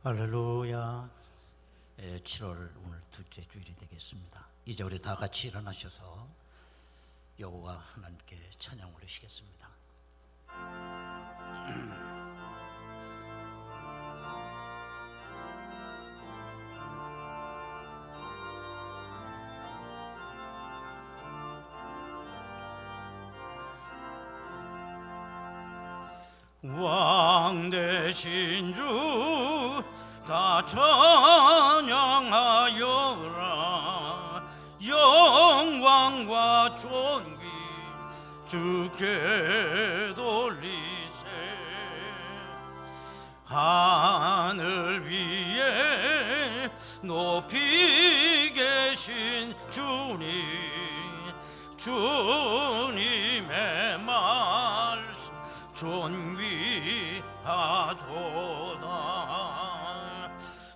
할렐루야. 7월 오늘 둘째 주일이 되겠습니다. 이제 우리 다 같이 일어나셔서 여호와 하나님께 찬양 올리시겠습니다. 왕 되신 주 다 찬양하여라. 영광과 존귀 주께 돌리세. 하늘 위에 높이 계신 주님의 말씀 존귀하도다.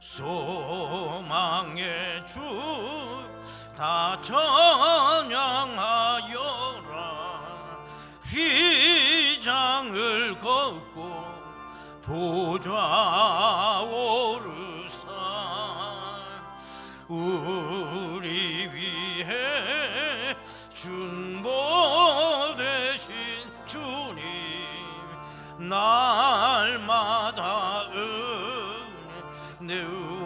소망의 주 다 찬양하여라. 휘장을 걷고 보좌 오르사. 우리 위해 중보되신 주님 날마다 은혜 내어주신다.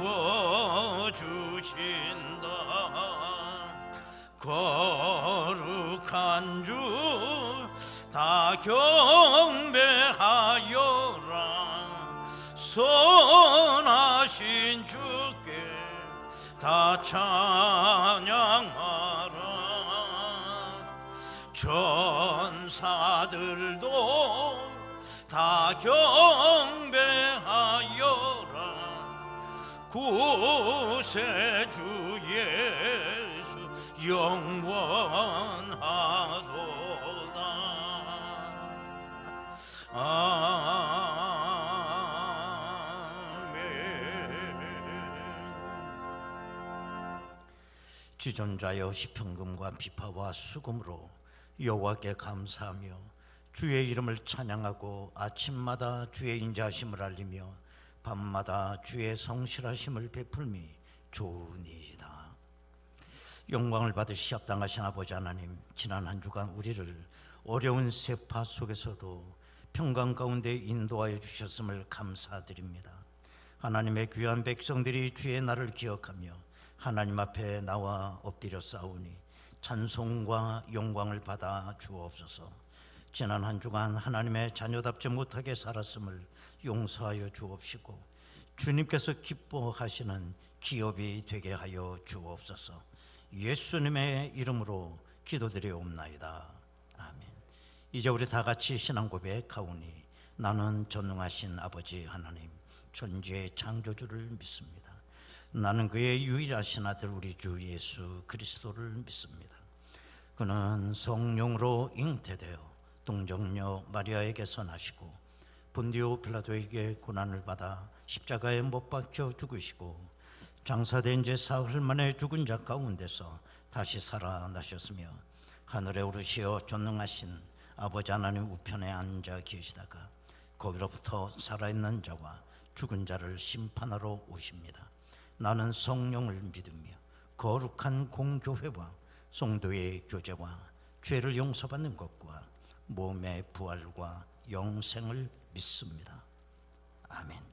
거룩한 주 다 경배하여라. 선하신 주께 다 찬양하라. 천사들도 다 경배하여라. 구세주 예수 영원하도다. 아멘. 지존자여 시편금과 비파와 수금으로 여호와께 감사하며 주의 이름을 찬양하고 아침마다 주의 인자하심을 알리며 밤마다 주의 성실하심을 베풀미 좋으니이다. 영광을 받으시 합당하신 아버지 하나님, 지난 한 주간 우리를 어려운 세파 속에서도 평강 가운데 인도하여 주셨음을 감사드립니다. 하나님의 귀한 백성들이 주의 날을 기억하며 하나님 앞에 나와 엎드려 싸우니 찬송과 영광을 받아 주옵소서. 지난 한 주간 하나님의 자녀답지 못하게 살았음을 용서하여 주옵시고 주님께서 기뻐하시는 기업이 되게 하여 주옵소서. 예수님의 이름으로 기도드리옵나이다. 아멘. 이제 우리 다 같이 신앙 고백하오니 나는 전능하신 아버지 하나님 천지의 창조주를 믿습니다. 나는 그의 유일하신 아들 우리 주 예수 그리스도를 믿습니다. 그는 성령으로 잉태되어 동정녀 마리아에게서 나시고 본디오 빌라도에게 고난을 받아 십자가에 못 박혀 죽으시고 장사된 지 사흘 만에 죽은 자 가운데서 다시 살아나셨으며 하늘에 오르시어 전능하신 아버지 하나님 우편에 앉아 계시다가 거기로부터 살아있는 자와 죽은 자를 심판하러 오십니다. 나는 성령을 믿으며 거룩한 공교회와 성도의 교제와 죄를 용서받는 것과 몸의 부활과 영생을 믿습니다. 아멘.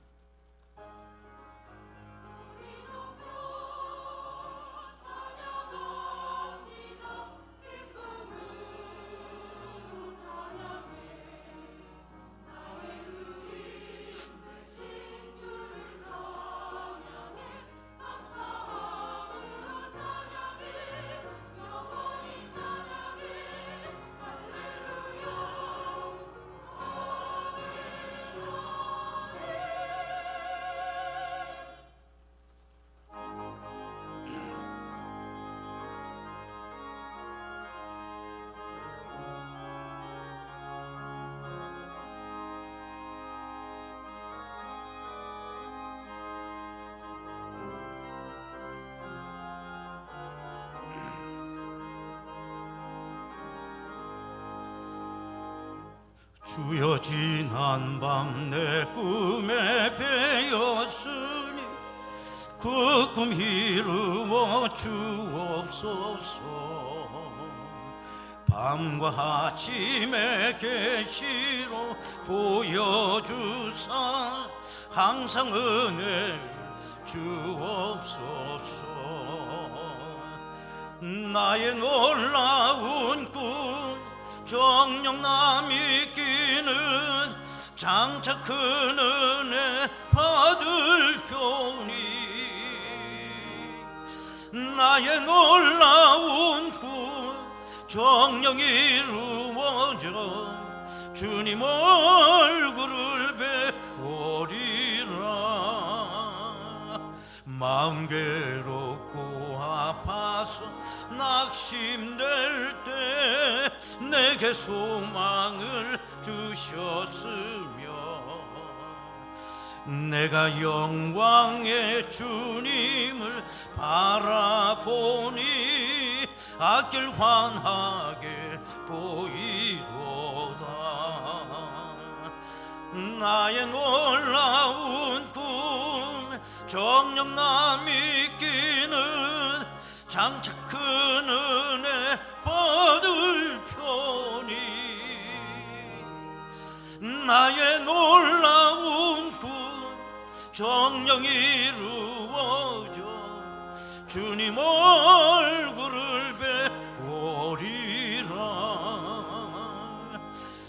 주여 지난 밤 내 꿈에 배었으니 그 꿈 이루어 주옵소서. 밤과 아침에 계시로 보여주사 항상 은혜 주옵소서. 나의 놀라운 꿈 정녕 남이 끼는 장차 큰 은혜 받을 표니. 나의 놀라운 꿈 정녕 이루어져 주님 얼굴을 배우리라. 마음 괴롭고 아파서 낙심될 때 내게 소망을 주셨으며 내가 영광의 주님을 바라보니 앞길 환하게 보이도다. 나의 놀라운 꿈 정녕 남이 끼는 장차 큰 은혜 받을 편이. 나의 놀라운 꿈 정녕 이루어져 주님 얼굴을 배우리라.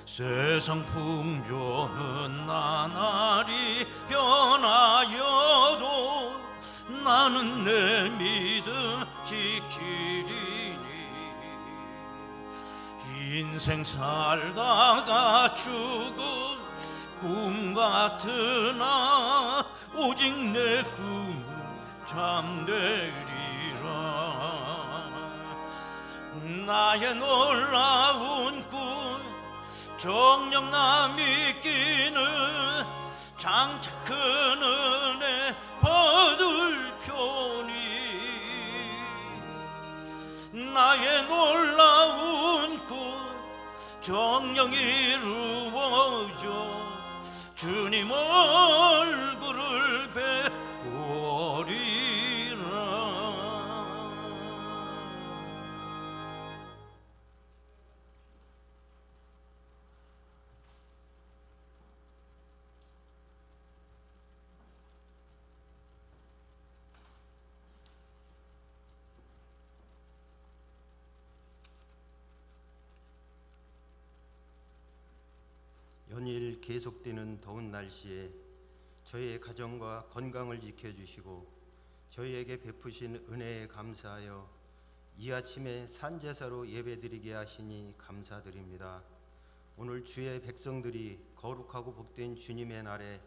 세상 풍조는 나날이 변하여도 나는 내 믿음 지키리니. 인생 살다가 죽음 꿈 같으나 오직 내 꿈은 잠되리라. 나의 놀라운 꿈 정녕 남이 끼는 장차 큰 은혜 받을 편이. 나의 놀라운 꿈 정녕 이루어져 주님 얼굴을 배우리라. 연일 계속되는 더운 날씨에 저희의 가정과 건강을 지켜주시고 저희에게 베푸신 은혜에 감사하여 이 아침에 산제사로 예배드리게 하시니 감사드립니다. 오늘 주의 백성들이 거룩하고 복된 주님의 날에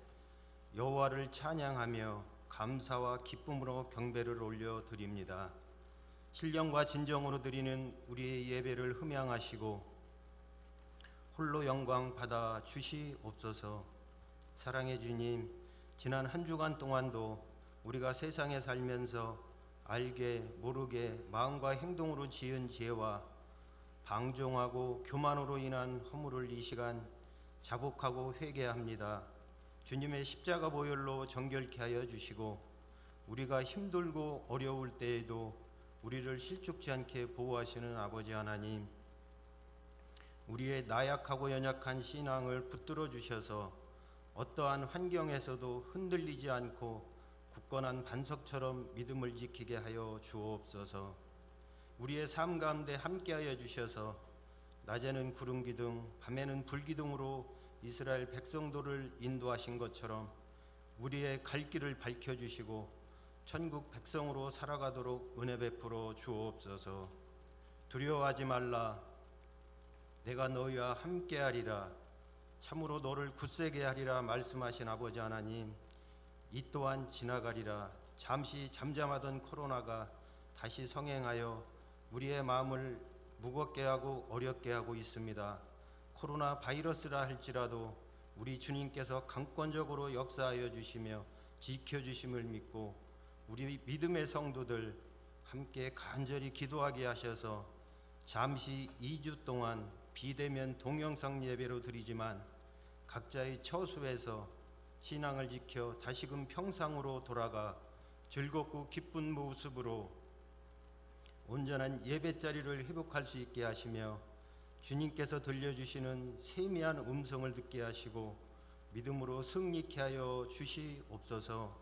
여호와를 찬양하며 감사와 기쁨으로 경배를 올려드립니다. 신령과 진정으로 드리는 우리의 예배를 흠양하시고 홀로 영광 받아 주시옵소서. 사랑의 주님, 지난 한 주간 동안도 우리가 세상에 살면서 알게 모르게 마음과 행동으로 지은 죄와 방종하고 교만으로 인한 허물을 이 시간 자복하고 회개합니다. 주님의 십자가 보혈로 정결케 하여 주시고 우리가 힘들고 어려울 때에도 우리를 실족지 않게 보호하시는 아버지 하나님, 우리의 나약하고 연약한 신앙을 붙들어 주셔서 어떠한 환경에서도 흔들리지 않고 굳건한 반석처럼 믿음을 지키게 하여 주옵소서. 우리의 삶 가운데 함께하여 주셔서 낮에는 구름 기둥, 밤에는 불 기둥으로 이스라엘 백성들을 인도하신 것처럼 우리의 갈 길을 밝혀주시고 천국 백성으로 살아가도록 은혜 베풀어 주옵소서. 두려워하지 말라. 내가 너희와 함께하리라. 참으로 너를 굳세게 하리라 말씀하신 아버지 하나님, 이 또한 지나가리라. 잠시 잠잠하던 코로나가 다시 성행하여 우리의 마음을 무겁게 하고 어렵게 하고 있습니다. 코로나 바이러스라 할지라도 우리 주님께서 강권적으로 역사하여 주시며 지켜주심을 믿고 우리 믿음의 성도들 함께 간절히 기도하게 하셔서 잠시 2주 동안 비대면 동영상 예배로 드리지만 각자의 처소에서 신앙을 지켜 다시금 평상으로 돌아가 즐겁고 기쁜 모습으로 온전한 예배 자리를 회복할 수 있게 하시며 주님께서 들려주시는 세미한 음성을 듣게 하시고 믿음으로 승리케 하여 주시옵소서.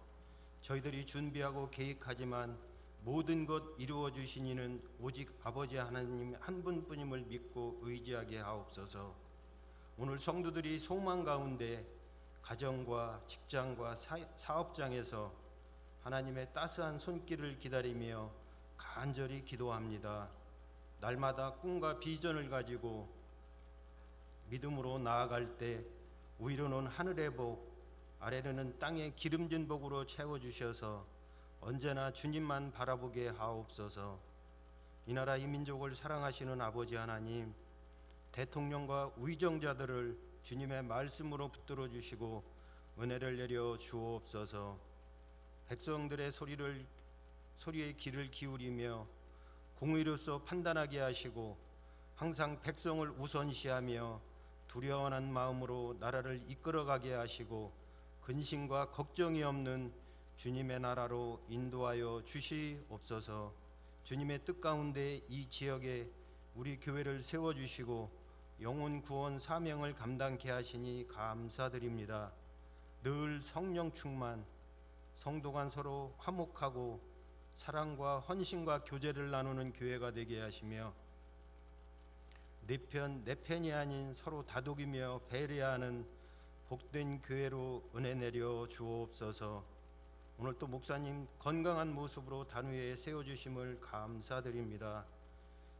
저희들이 준비하고 계획하지만 모든 것 이루어 주신 이는 오직 아버지 하나님 한 분뿐임을 믿고 의지하게 하옵소서. 오늘 성도들이 소망 가운데 가정과 직장과 사업장에서 하나님의 따스한 손길을 기다리며 간절히 기도합니다. 날마다 꿈과 비전을 가지고 믿음으로 나아갈 때 위로는 하늘의 복, 아래로는 땅의 기름진 복으로 채워주셔서 언제나 주님만 바라보게 하옵소서. 이 나라 이 민족을 사랑하시는 아버지 하나님, 대통령과 위정자들을 주님의 말씀으로 붙들어 주시고 은혜를 내려 주옵소서. 백성들의 소리에 귀를 기울이며 공의로서 판단하게 하시고 항상 백성을 우선시하며 두려워하는 마음으로 나라를 이끌어가게 하시고 근심과 걱정이 없는 주님의 나라로 인도하여 주시옵소서. 주님의 뜻 가운데 이 지역에 우리 교회를 세워주시고 영혼 구원 사명을 감당케 하시니 감사드립니다. 늘 성령 충만, 성도 간 서로 화목하고 사랑과 헌신과 교제를 나누는 교회가 되게 하시며 내 편이 아닌 서로 다독이며 배려하는 복된 교회로 은혜 내려 주옵소서. 오늘 또 목사님 건강한 모습으로 단위에 세워주심을 감사드립니다.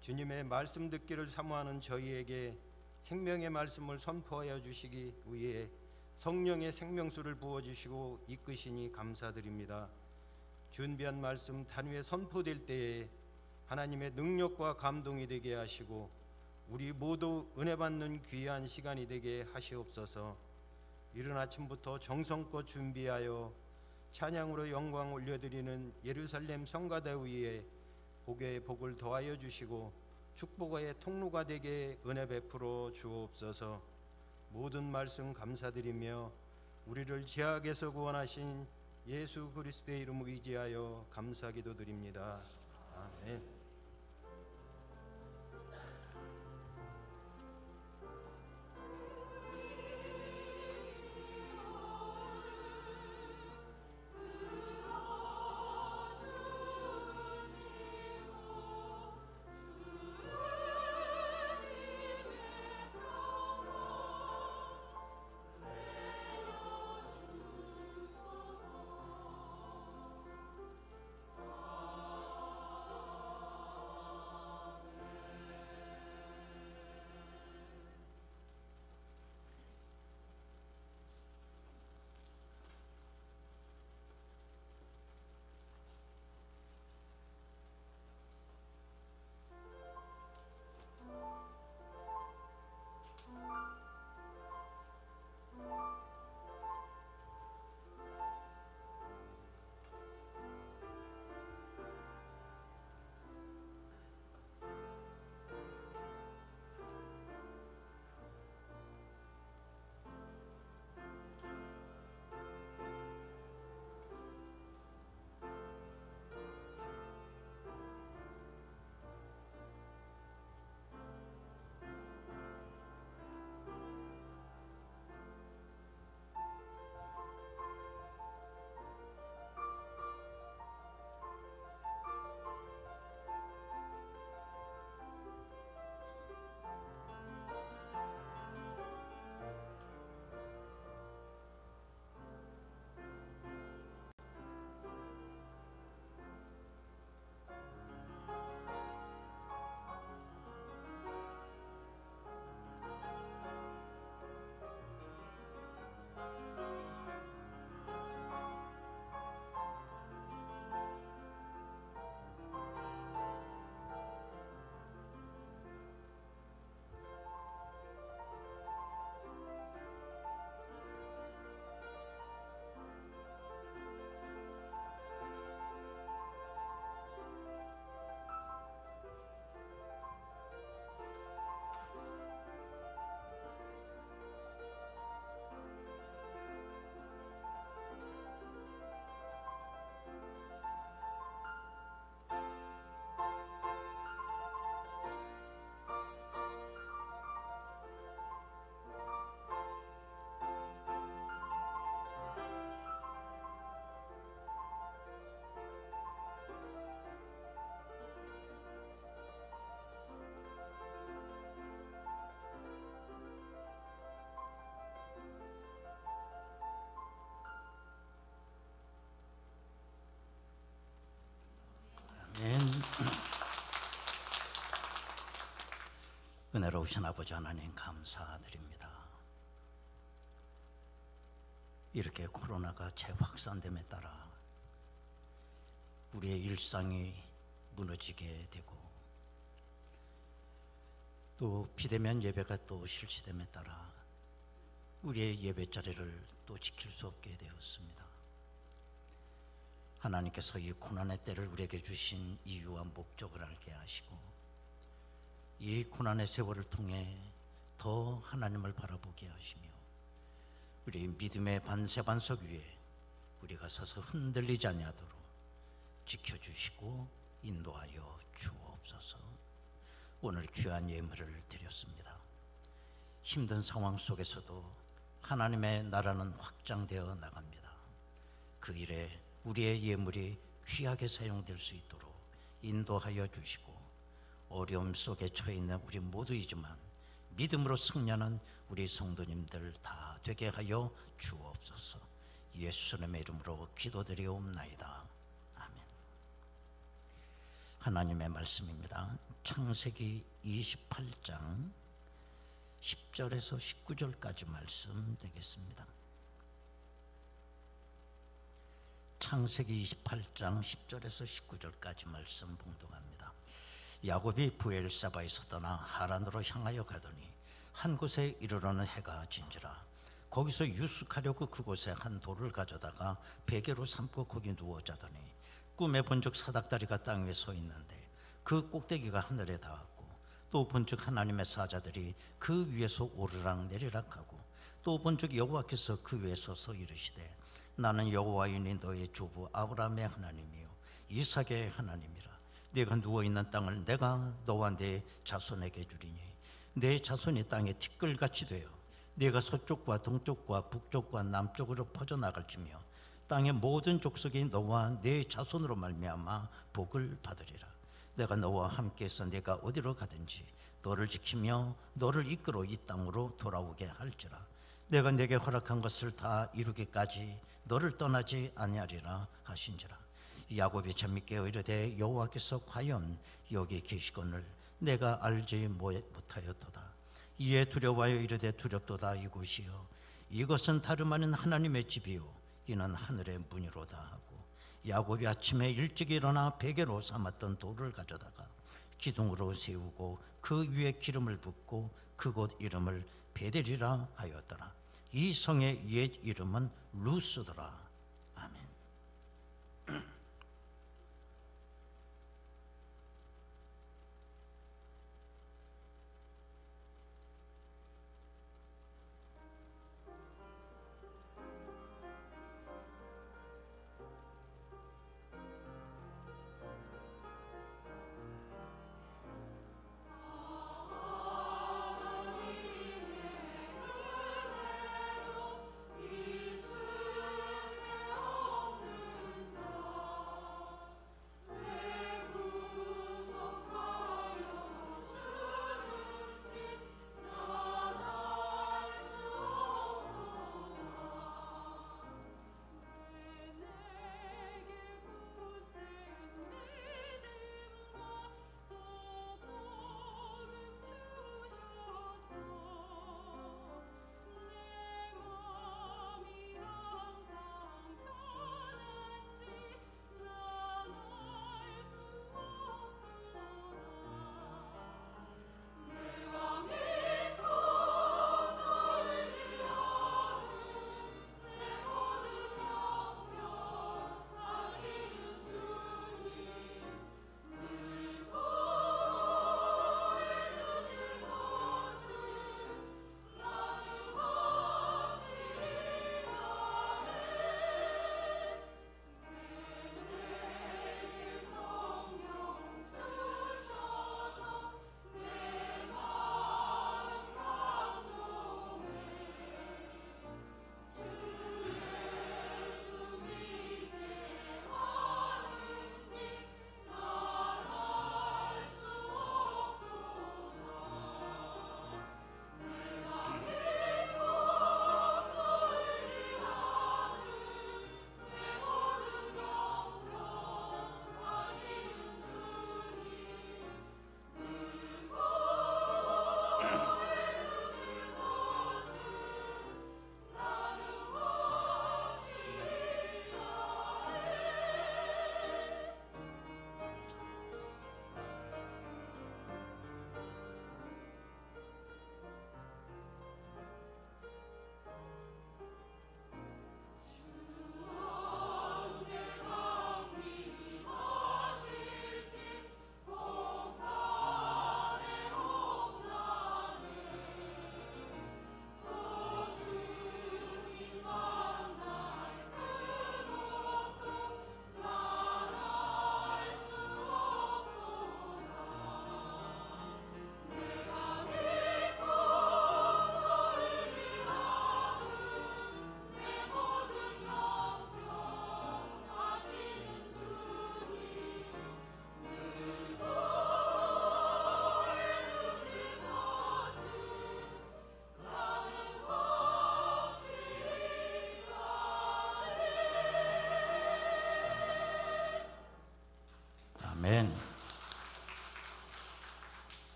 주님의 말씀 듣기를 사모하는 저희에게 생명의 말씀을 선포하여 주시기 위해 성령의 생명수를 부어주시고 이끄시니 감사드립니다. 준비한 말씀 단위에 선포될 때에 하나님의 능력과 감동이 되게 하시고 우리 모두 은혜 받는 귀한 시간이 되게 하시옵소서. 이른 아침부터 정성껏 준비하여 찬양으로 영광 올려드리는 예루살렘 성가대 위에 복의 복을 더하여 주시고 축복의 통로가 되게 은혜 베풀어 주옵소서. 모든 말씀 감사드리며 우리를 죄악에서 구원하신 예수 그리스도의 이름 의지하여 감사 기도드립니다. 아멘. 은혜로우신 아버지 하나님 감사드립니다. 이렇게 코로나가 재확산됨에 따라 우리의 일상이 무너지게 되고 또 비대면 예배가 또 실시됨에 따라 우리의 예배 자리를 또 지킬 수 없게 되었습니다. 하나님께서 이 고난의 때를 우리에게 주신 이유와 목적을 알게 하시고 이 고난의 세월을 통해 더 하나님을 바라보게 하시며 우리의 믿음의 반세반석 위에 우리가 서서 흔들리지 아니하도록 지켜주시고 인도하여 주옵소서. 오늘 귀한 예물을 드렸습니다. 힘든 상황 속에서도 하나님의 나라는 확장되어 나갑니다. 그 일에 우리의 예물이 귀하게 사용될 수 있도록 인도하여 주시고 어려움 속에 처해 있는 우리 모두이지만 믿음으로 승리하는 우리 성도님들 다 되게 하여 주옵소서. 예수님의 이름으로 기도드리옵나이다. 아멘. 하나님의 말씀입니다. 창세기 28장 10절에서 19절까지 말씀 되겠습니다. 창세기 28장 10절에서 19절까지 말씀 봉독합니다. 야곱이 부엘사바에서 떠나 하란으로 향하여 가더니 한 곳에 이르러는 해가 진지라. 거기서 유숙하려고 그곳에 한 돌을 가져다가 베개로 삼고 거기 누워 자더니 꿈에 본즉 사닥다리가 땅 위에 서 있는데 그 꼭대기가 하늘에 닿았고 또 본즉 하나님의 사자들이 그 위에서 오르락 내리락 하고 또 본즉 여호와께서 그 위에 서서 이르시되 나는 여호와이니 너의 조부 아브라함의 하나님이요 이삭의 하나님이라. 네가 누워있는 땅을 내가 너와 네 자손에게 주리니 네 자손이 땅에 티끌같이 되어 네가 서쪽과 동쪽과 북쪽과 남쪽으로 퍼져나갈지며 땅의 모든 족속이 너와 네 자손으로 말미암아 복을 받으리라. 내가 너와 함께해서 네가 어디로 가든지 너를 지키며 너를 이끌어 이 땅으로 돌아오게 할지라. 내가 네게 허락한 것을 다 이루기까지 너를 떠나지 아니하리라 하신지라. 야곱이 재밌게 이르되 여호와께서 과연 여기 계시거늘 내가 알지 못하였도다. 이에 두려워하여 이르되 두렵도다. 이곳이요 이것은 다름 아닌 하나님의 집이요 이는 하늘의 문이로다 하고 야곱이 아침에 일찍 일어나 베개로 삼았던 돌을 가져다가 기둥으로 세우고 그 위에 기름을 붓고 그곳 이름을 베델이라 하였더라. 이 성의 옛 이름은 루스더라. 아멘.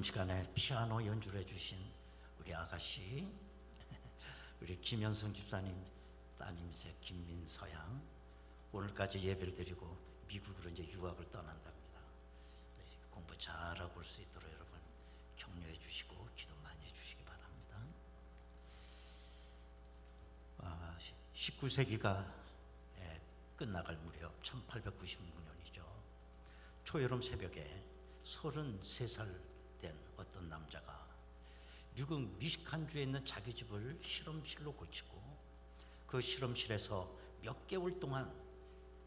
방금 시간에 피아노 연주를 해주신 우리 아가씨, 우리 김현성 집사님 따님이세요. 김민서 양. 오늘까지 예배를 드리고 미국으로 이제 유학을 떠난답니다. 공부 잘하고 올 수 있도록 여러분 격려해 주시고 기도 많이 해주시기 바랍니다. 19세기가 끝나갈 무렵 1896년이죠. 초여름 새벽에 33살 된 어떤 남자가 미국 미시간주에 있는 자기 집을 실험실로 고치고 그 실험실에서 몇 개월 동안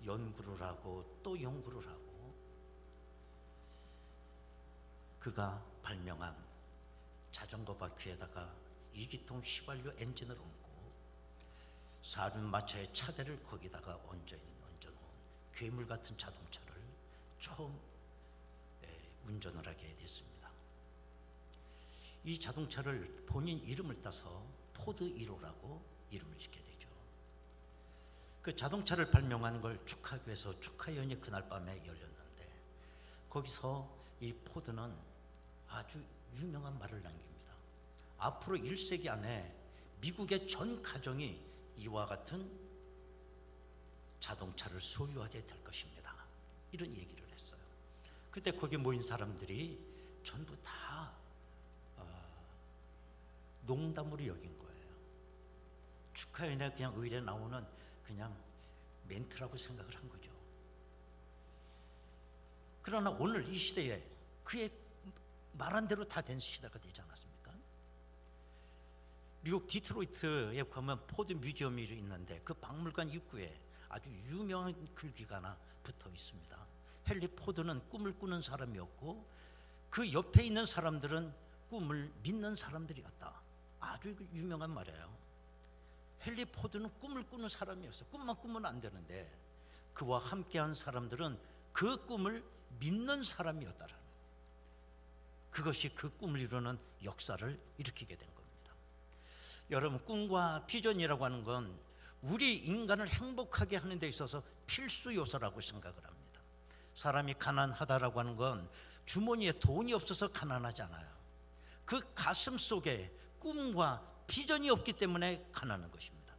연구를 하고 또 연구를 하고 그가 발명한 자전거 바퀴에다가 2기통 휘발유 엔진을 얹고 사륜마차의 차대를 거기다가 얹어놓은 괴물 같은 자동차를 처음 운전을 하게 됐습니다. 이 자동차를 본인 이름을 따서 포드 1호라고 이름을 짓게 되죠. 그 자동차를 발명한 걸 축하하기 위해서 축하연이 그날 밤에 열렸는데 거기서 이 포드는 아주 유명한 말을 남깁니다. 앞으로 1세기 안에 미국의 전 가정이 이와 같은 자동차를 소유하게 될 것입니다. 이런 얘기를 했어요. 그때 거기 모인 사람들이 전부 다 농담으로 여긴 거예요. 축하연에 그냥 의뢰 나오는 그냥 멘트라고 생각을 한 거죠. 그러나 오늘 이 시대에 그의 말한 대로 다 된 시대가 되지 않았습니까? 미국 디트로이트에 가면 포드 뮤지엄이 있는데 그 박물관 입구에 아주 유명한 글귀가 하나 붙어 있습니다. 헨리 포드는 꿈을 꾸는 사람이었고 그 옆에 있는 사람들은 꿈을 믿는 사람들이었다. 아주 유명한 말이에요. 헨리 포드는 꿈을 꾸는 사람이었어. 꿈만 꾸면 안 되는데 그와 함께한 사람들은 그 꿈을 믿는 사람이었다라는, 그것이 그 꿈을 이루는 역사를 일으키게 된 겁니다. 여러분, 꿈과 비전이라고 하는 건 우리 인간을 행복하게 하는 데 있어서 필수 요소라고 생각을 합니다. 사람이 가난하다라고 하는 건 주머니에 돈이 없어서 가난하지 않아요. 그 가슴 속에 꿈과 비전이 없기 때문에 가난한 것입니다.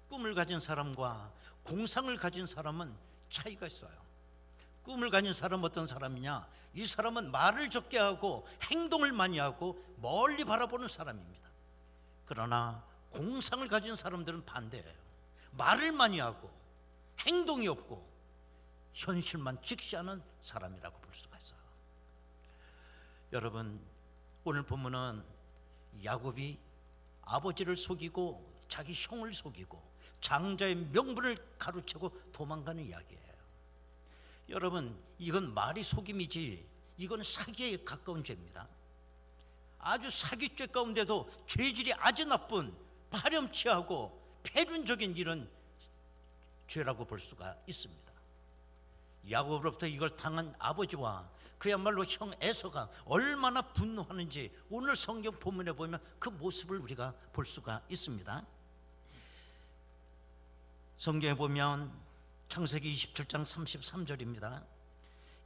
꿈을 가진 사람과 공상을 가진 사람은 차이가 있어요. 꿈을 가진 사람은 어떤 사람이냐? 이 사람은 말을 적게 하고 행동을 많이 하고 멀리 바라보는 사람입니다. 그러나 공상을 가진 사람들은 반대예요. 말을 많이 하고 행동이 없고 현실만 직시하는 사람이라고 볼 수가 있어요. 여러분, 오늘 본문은 야곱이 아버지를 속이고 자기 형을 속이고 장자의 명분을 가로채고 도망가는 이야기예요. 여러분, 이건 말이 속임이지 이건 사기에 가까운 죄입니다. 아주 사기죄 가운데도 죄질이 아주 나쁜 파렴치하고 폐륜적인 이런 죄라고 볼 수가 있습니다. 야곱으로부터 이걸 당한 아버지와 그야말로 형 에서가 얼마나 분노하는지 오늘 성경 본문에 보면 그 모습을 우리가 볼 수가 있습니다. 성경에 보면 창세기 27장 33절입니다.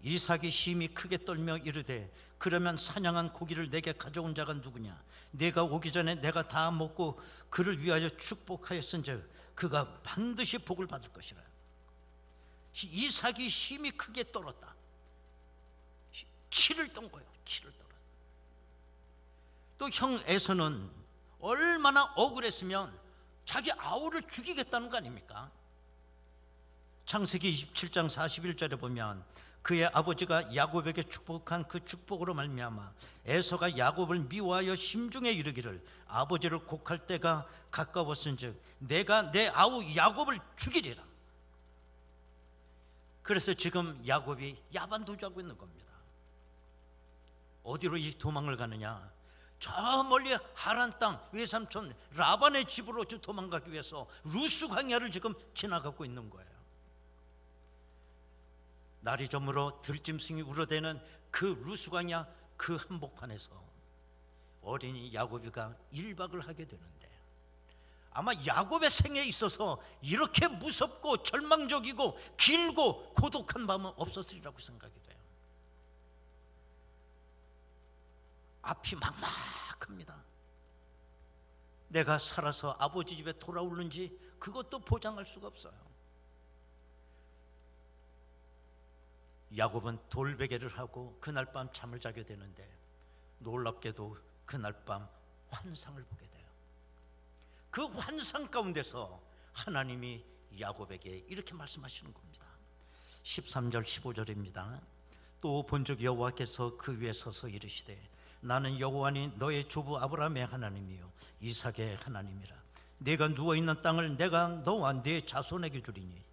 이삭이 심히 크게 떨며 이르되 그러면 사냥한 고기를 내게 가져온 자가 누구냐? 내가 오기 전에 내가 다 먹고 그를 위하여 축복하였은즉 그가 반드시 복을 받을 것이라. 이삭이 심히 크게 떨었다. 치를 떤 거예요. 치를 떨었다. 또 형 에서는 얼마나 억울했으면 자기 아우를 죽이겠다는 거 아닙니까? 창세기 27장 41절에 보면 그의 아버지가 야곱에게 축복한 그 축복으로 말미암아 에서가 야곱을 미워하여 심중에 이르기를 아버지를 곡할 때가 가까웠은즉 내가 내 아우 야곱을 죽이리라. 그래서 지금 야곱이 야반도주하고 있는 겁니다. 어디로 이 도망을 가느냐? 저 멀리 하란 땅 외삼촌 라반의 집으로 도망가기 위해서 루스 광야를 지금 지나가고 있는 거예요. 날이 저물어 들짐승이 울어대는 그 루스 광야 그 한복판에서 어린이 야곱이가 1박을 하게 되는데 아마 야곱의 생애에 있어서 이렇게 무섭고 절망적이고 길고 고독한 밤은 없었으리라고 생각이 돼요. 앞이 막막합니다. 내가 살아서 아버지 집에 돌아오는지 그것도 보장할 수가 없어요. 야곱은 돌베개를 하고 그날 밤 잠을 자게 되는데 놀랍게도 그날 밤 환상을 보게 돼요. 그 환상 가운데서 하나님이 야곱에게 이렇게 말씀하시는 겁니다. 13절 15절입니다. 또 본적 여호와께서 그 위에 서서 이르시되 나는 여호와니 너의 조부 아브라함의 하나님이요 이삭의 하나님이라. 네가 누워있는 땅을 내가 너와 네 자손에게 주리니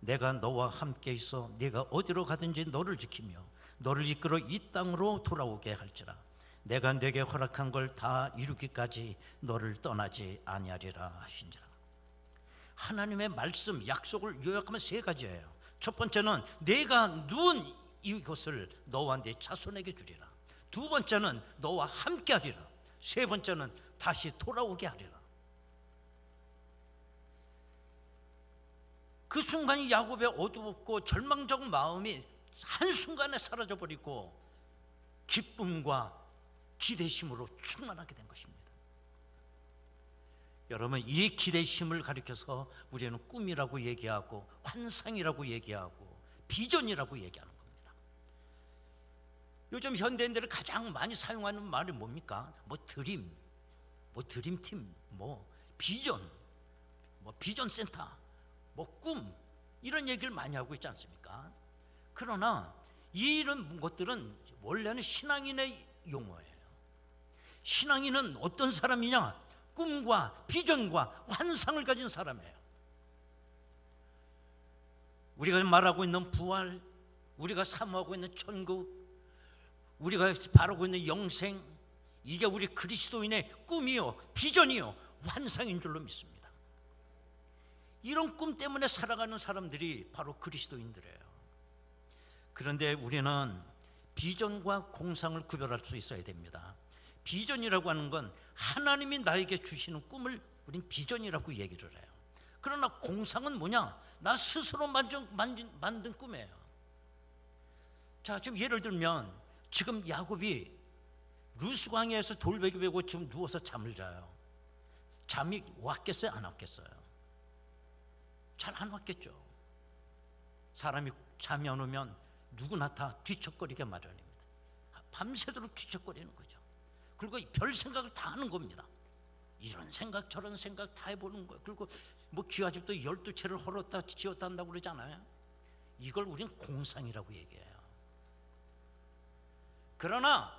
내가 너와 함께 있어 네가 어디로 가든지 너를 지키며 너를 이끌어 이 땅으로 돌아오게 할지라. 내가 네게 허락한 걸 다 이루기까지 너를 떠나지 아니하리라 하신지라. 하나님의 말씀, 약속을 요약하면 세 가지예요. 첫 번째는 내가 누운 이것을 너와 네 자손에게 주리라. 두 번째는 너와 함께 하리라. 세 번째는 다시 돌아오게 하리라. 그 순간이 야곱의 어두웠고 절망적 마음이 한순간에 사라져버리고 기쁨과 기대심으로 충만하게 된 것입니다. 여러분, 이 기대심을 가리켜서 우리는 꿈이라고 얘기하고 환상이라고 얘기하고 비전이라고 얘기하는 겁니다. 요즘 현대인들이 가장 많이 사용하는 말이 뭡니까? 드림팀, 비전, 비전 센터, 꿈, 이런 얘기를 많이 하고 있지 않습니까? 그러나 이런 것들은 원래는 신앙인의 용어예요. 신앙인은 어떤 사람이냐? 꿈과 비전과 환상을 가진 사람이에요. 우리가 말하고 있는 부활, 우리가 사모하고 있는 천국, 우리가 바라고 있는 영생, 이게 우리 그리스도인의 꿈이요, 비전이요, 환상인 줄로 믿습니다. 이런 꿈 때문에 살아가는 사람들이 바로 그리스도인들이에요. 그런데 우리는 비전과 공상을 구별할 수 있어야 됩니다. 비전이라고 하는 건 하나님이 나에게 주시는 꿈을 우린 비전이라고 얘기를 해요. 그러나 공상은 뭐냐? 나 스스로 만든 꿈이에요. 자, 지금 예를 들면 지금 야곱이 루스 광야에서 돌베개 베고 지금 누워서 잠을 자요. 잠이 왔겠어요? 안 왔겠어요? 잘 안 왔겠죠. 사람이 잠이 안 오면 누구나 다 뒤척거리게 마련입니다. 밤새도록 뒤척거리는 거죠. 그리고 별 생각을 다 하는 겁니다. 이런 생각 저런 생각 다 해보는 거예요. 그리고 기와집도 12채를 헐었다 지었다 한다고 그러잖아요. 이걸 우린 공상이라고 얘기해요. 그러나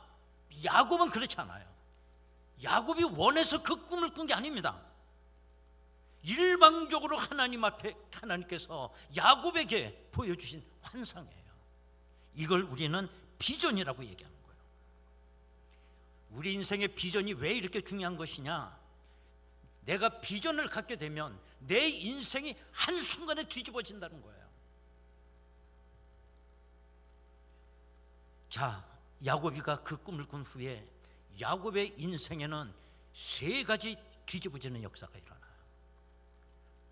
야곱은 그렇지 않아요. 야곱이 원해서 그 꿈을 꾼 게 아닙니다. 일방적으로 하나님 앞에 하나님께서 야곱에게 보여주신 환상이에요. 이걸 우리는 비전이라고 얘기하는 거예요. 우리 인생의 비전이 왜 이렇게 중요한 것이냐? 내가 비전을 갖게 되면 내 인생이 한순간에 뒤집어진다는 거예요. 자, 야곱이가 그 꿈을 꾼 후에 야곱의 인생에는 세 가지 뒤집어지는 역사가 일어나요.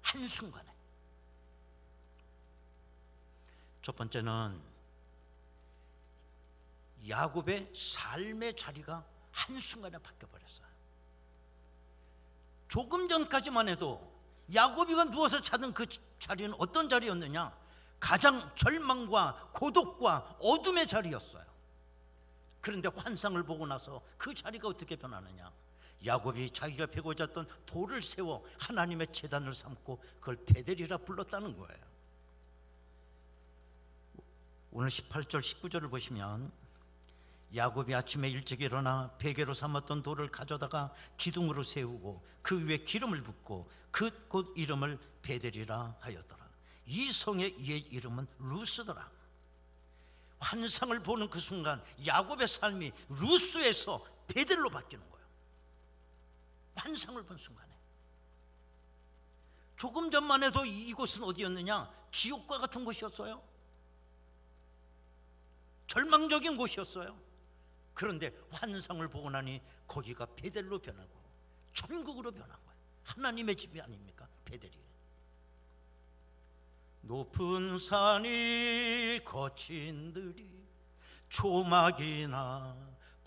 한순간에. 첫 번째는 야곱의 삶의 자리가 한순간에 바뀌어버렸어요. 조금 전까지만 해도 야곱이가 누워서 자던 그 자리는 어떤 자리였느냐? 가장 절망과 고독과 어둠의 자리였어요. 그런데 환상을 보고 나서 그 자리가 어떻게 변하느냐? 야곱이 자기가 베고 잤던 돌을 세워 하나님의 제단을 삼고 그걸 베델이라 불렀다는 거예요. 오늘 18절 19절을 보시면 야곱이 아침에 일찍 일어나 베개로 삼았던 돌을 가져다가 기둥으로 세우고 그 위에 기름을 붓고 그 곳 이름을 베델이라 하였더라. 이 성의 이의 이름은 루스더라. 환상을 보는 그 순간 야곱의 삶이 루스에서 베델로 바뀌는 거예요. 환상을 본 순간에. 조금 전만 해도 이곳은 어디였느냐? 지옥과 같은 곳이었어요. 절망적인 곳이었어요. 그런데 환상을 보고 나니 거기가 베델로 변하고 천국으로 변한 거예요. 하나님의 집이 아닙니까? 베델이. 높은 산이 거친 들이 초막이나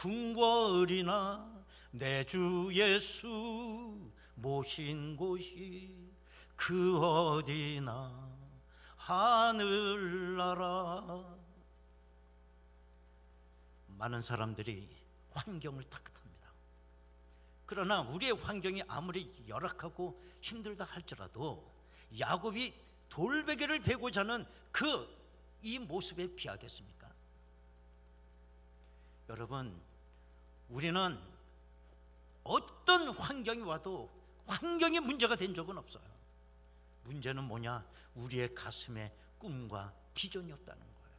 궁궐이나 내 주 예수 모신 곳이 그 어디나 하늘나라. 많은 사람들이 환경을 탓합니다. 그러나 우리의 환경이 아무리 열악하고 힘들다 할지라도 야곱이 돌베개를 베고자 하는 이 모습에 비하겠습니까? 여러분, 우리는 어떤 환경이 와도 환경이 문제가 된 적은 없어요. 문제는 뭐냐? 우리의 가슴에 꿈과 비전이 없다는 거예요.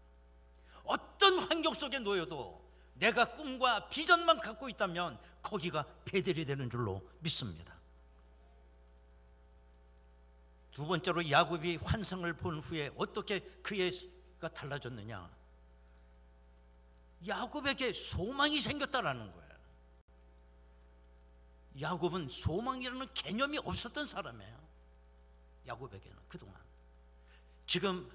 어떤 환경 속에 놓여도 내가 꿈과 비전만 갖고 있다면 거기가 베델이 되는 줄로 믿습니다. 두 번째로 야곱이 환상을 본 후에 어떻게 그가 달라졌느냐? 야곱에게 소망이 생겼다라는 거예요. 야곱은 소망이라는 개념이 없었던 사람이에요. 야곱에게는 그동안. 지금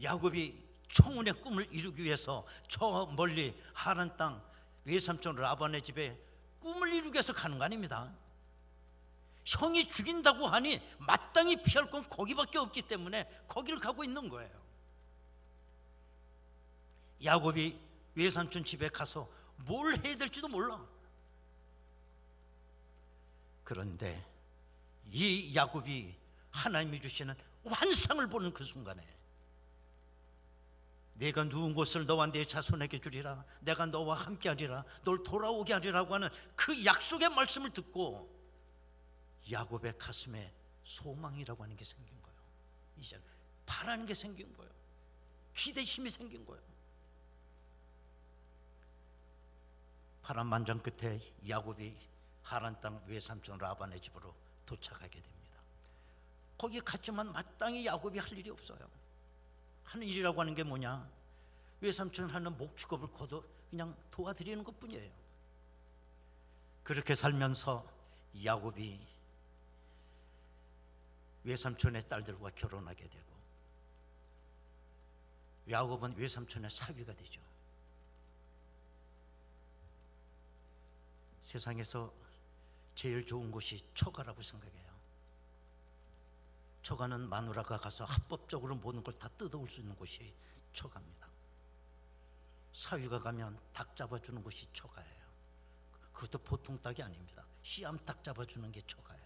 야곱이 청혼의 꿈을 이루기 위해서 저 멀리 하란 땅 외삼촌 라반의 집에 꿈을 이루기 위해서 가는 거 아닙니다. 형이 죽인다고 하니 마땅히 피할 건 거기밖에 없기 때문에 거기를 가고 있는 거예요. 야곱이 외삼촌 집에 가서 뭘 해야 될지도 몰라. 그런데 이 야곱이 하나님이 주시는 환상을 보는 그 순간에 내가 누운 곳을 너와 내 자손에게 주리라, 내가 너와 함께하리라, 널 돌아오게 하리라고 하는 그 약속의 말씀을 듣고 야곱의 가슴에 소망이라고 하는 게 생긴 거예요. 이제 바라는 게 생긴 거예요. 기대심이 생긴 거예요. 파란만장 끝에 야곱이 하란 땅 외삼촌 라반의 집으로 도착하게 됩니다. 거기 갔지만 마땅히 야곱이 할 일이 없어요. 하는 일이라고 하는 게 뭐냐? 외삼촌 하는 목축업을 거둬 그냥 도와드리는 것뿐이에요. 그렇게 살면서 야곱이 외삼촌의 딸들과 결혼하게 되고 야곱은 외삼촌의 사위가 되죠. 세상에서 제일 좋은 곳이 처가라고 생각해요. 처가는 마누라가 가서 합법적으로 모든 걸 다 뜯어올 수 있는 곳이 처가입니다. 사위가 가면 닭 잡아주는 곳이 처가예요. 그것도 보통 닭이 아닙니다. 씨암닭 잡아주는 게 처가예요.